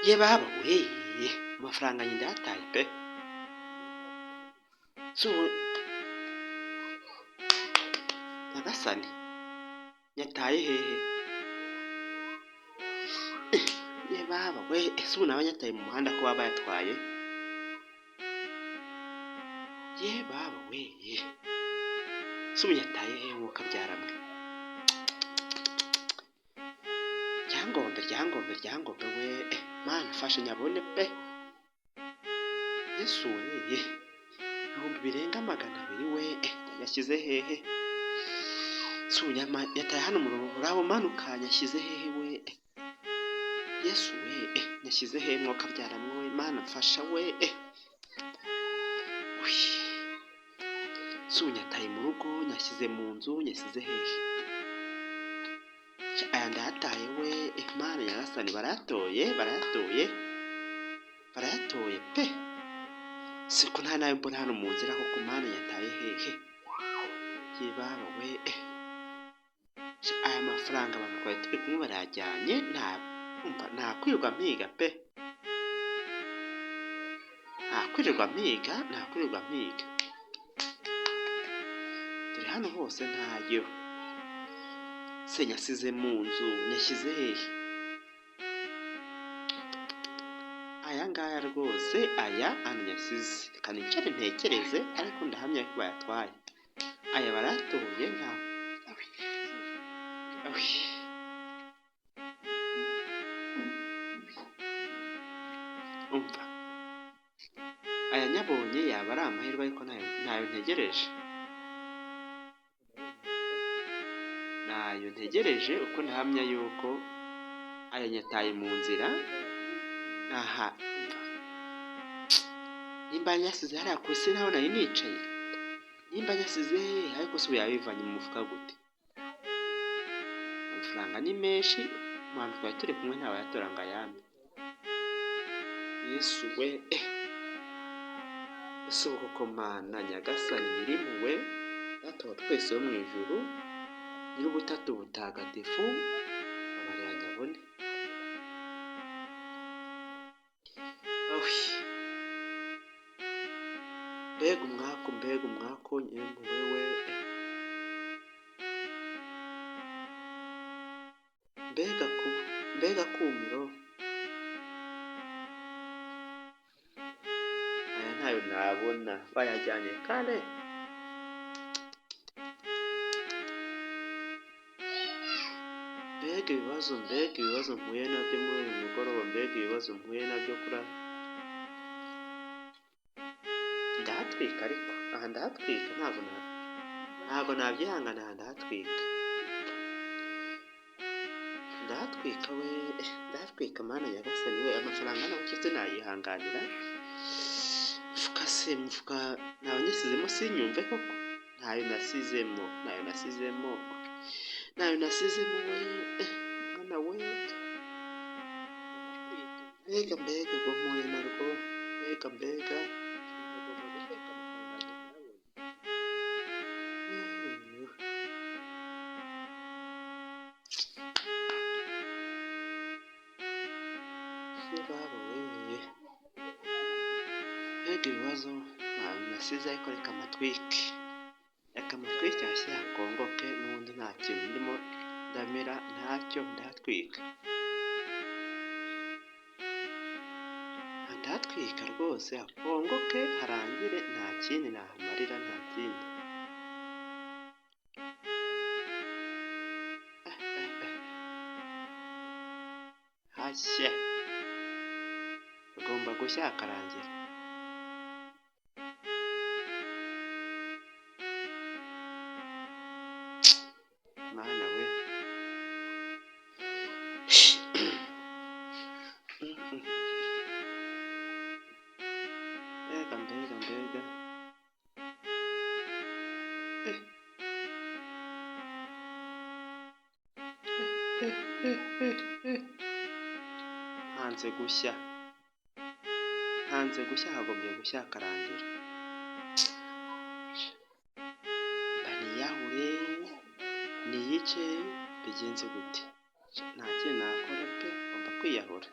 ye baba we amafaranga nyine yataye pe so nagasani yataye hehe ye baba we ese ubu nawe yataye mu muhanda ko baba yatwaye ye baba we se ubu yataye hehe nk'uko abyaramwe ryangombe we mana fashe nyabone pe yesu we ibihumbi birenga 200 we yashyize hehe sunyama yataye hano mu rurabo manuka yashyize hehe we yesu we yashyize hehe mwuka byaramwe we mana mfasha we sunyataye mu rugo yashyize mu nzu yashyize hehe aya ndataye we mana yarasani barayatoye pe siko nta nayo mbona hano mu nzira kuko mana yataye hehe yibaba we aya mafaranga abantu twari turi kumwe barajyanye nta kwirirwa mpiga pe nta kwirirwa mpiga dore hano hose ntayo se nyasize mu nzu nyashyize hehe aya ngaya rwose aya anyasize kandi nicare ntekereze ariko ndahamya ko bayatwaye aya baratoye nta umva aya nyabonye yaba ari amahirwe ariko ntayo ntegereje uko ndahamya yuko aya nyataye mu nzira aha nimba nyasize hariya ku isi naho nari nicaye nimba nyasize ariko se yabivanye mu mufuka gute amafaranga ni menshi mpamvu twari turi kumwe ntawe yatoranga ayandi yesu we ese koko mana nyagasani nyirimuwe data twese wo mu ijuru nyir'ubutatu butagatifu abarira nyabone mbega umwaku nyemwe we mbega kumiro aya ntayo nabona bayajyanye kare mbega ibibazo mpuye nabyo muri uyu mugoroba mbega ibibazo mpuye nabyo kuri ndahatwika ariko aha ndahatwika ntabwo nabyihangana aha ndahatwika we ndahatwika mana nyagasani we amafaranga nabukize nayihanganira mufuka nabanyisizemo sinyumve koko ntayo nasizemo we mwana we mbega ubwo mpuye narwo mbega baba we mbega ibibazo nasize ariko reka amatwike hasi hakongoke n'ubundi nta kintu ndimo ndamera ntacyo ndatwika rwose hakongoke harangire nta kindi nahamarira nta kindi hashya ugomba gushya hakarangira mwana we mbega hanze gushya hagombye gushya hakarangira niyahure niyice bigenze gute nta kintu nakora pe ngomba kwiyahura